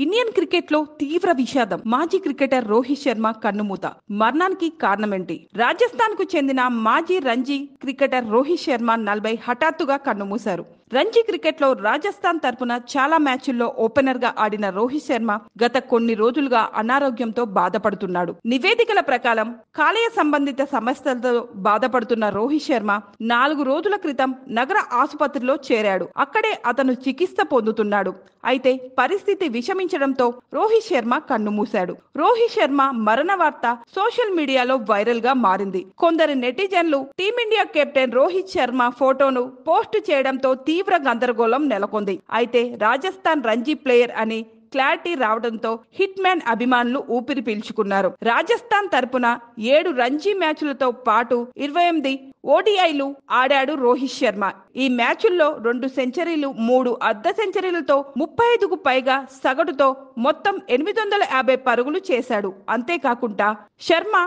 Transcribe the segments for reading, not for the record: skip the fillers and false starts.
Indian cricket లో తీవ్ర విషాదం. మాజీ క్రికెటర్ రోహిత్ శర్మ కన్నుమూత. మరణానికి కారణమేంటి? రాజస్థాన్ కు చెందిన మాజీ రంజీ క్రికెటర్ రోహిత్ శర్మ 40 హఠాత్తుగా కన్నుమూశారు. రంజీ క్రికెట్ లో రాజస్థాన్ తరపున చాలా మ్యాచ్ల్లో ఓపెనర్ గా ఆడిన రోహిత్ శర్మ గత కొన్ని రోజులుగా అనారోగ్యంతో బాధపడుతున్నాడు. నివేదికల ప్రకారం కాలేయ సంబంధిత సమస్యలతో బాధపడుతున్న రోహిత్ శర్మ 4 రోజుల క్రితం నగర ఆసుపత్రిలో చేరాడు. అక్కడే అతను చికిత్స పొందుతున్నాడు. అయితే పరిస్థితి విషమించడంతో రోహిత్ శర్మ కన్నుమూశాడు. రోహిత్ శర్మ మరణ వార్త సోషల్ మీడియాలో వైరల్ గా మారింది. కొందరు నెటిజన్లు టీమిండియా కెప్టెన్ రోహిత్ శర్మ ఫోటోను పోస్ట్ చేయడంతో తీవ్ర గందరగోళం నెలకొంది. అయితే రాజస్థాన్ రంజీ ప్లేయర్ అని క్లారిటీ రావడంతో హిట్ మ్యాన్ అభిమానులు ఊపిరి పీల్చుకున్నారు. రాజస్థాన్ తరపున 7 రంజీ మ్యాచ్లతో పాటు 28 ఓడిఐలు ఆడాడు రోహిత్ శర్మ. ఈ మ్యాచ్ల్లో 2 సెంచరీలు, 3 అర్ధ సెంచరీలతో 35కు పైగా సగటుతో మొత్తం 850 పరుగులు చేశాడు. అంతేకాకుండా శర్మ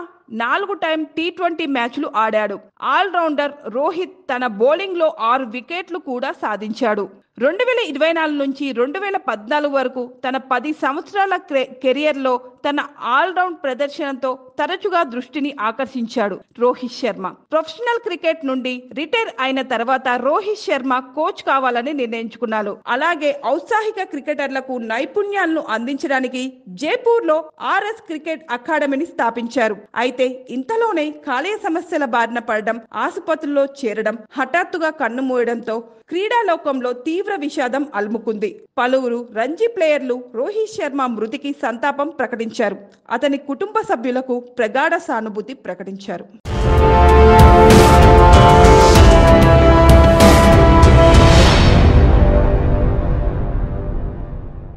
4 టైమ్ టీ20 మ్యాచ్లు ఆడాడు. ఆల్రౌండర్ రోహిత్ తన బౌలింగ్ లో 6 వికెట్లు కూడా సాధించాడు. 2024 నుంచి 2014 వరకు తన 10 సంవత్సరాల కెరియర్ లో తన ఆల్రౌండ్ ప్రదర్శనతో తరచుగా దృష్టిని ఆకర్షించాడు రోహిత్ శర్మ. ప్రొఫెషనల్ క్రికెట్ నుండి రిటైర్ అయిన తర్వాత రోహిత్ శర్మ కోచ్ కావాలని నిర్ణయించుకున్నాడు. అలాగే ఔత్సాహిక క్రికెటర్లకు నైపుణ్యాలను అందించడానికి జైపూర్ లో ఆర్ఎస్ క్రికెట్ అకాడమీని స్థాపించారు. అయితే ఇంతలోనే కాలేయ సమస్యల బారిన పడడం, ఆసుపత్రిలో చేరడం, హఠాత్తుగా కన్నుమూయడంతో క్రీడాలోకంలో తీవ్ర విషాదం అలుముకుంది. పలువురు రంజీ ప్లేయర్లు రోహిత్ శర్మ మృతికి సంతాపం ప్రకటించారు. అతని కుటుంబ సభ్యులకు ప్రగాఢ సానుభూతి ప్రకటించారు.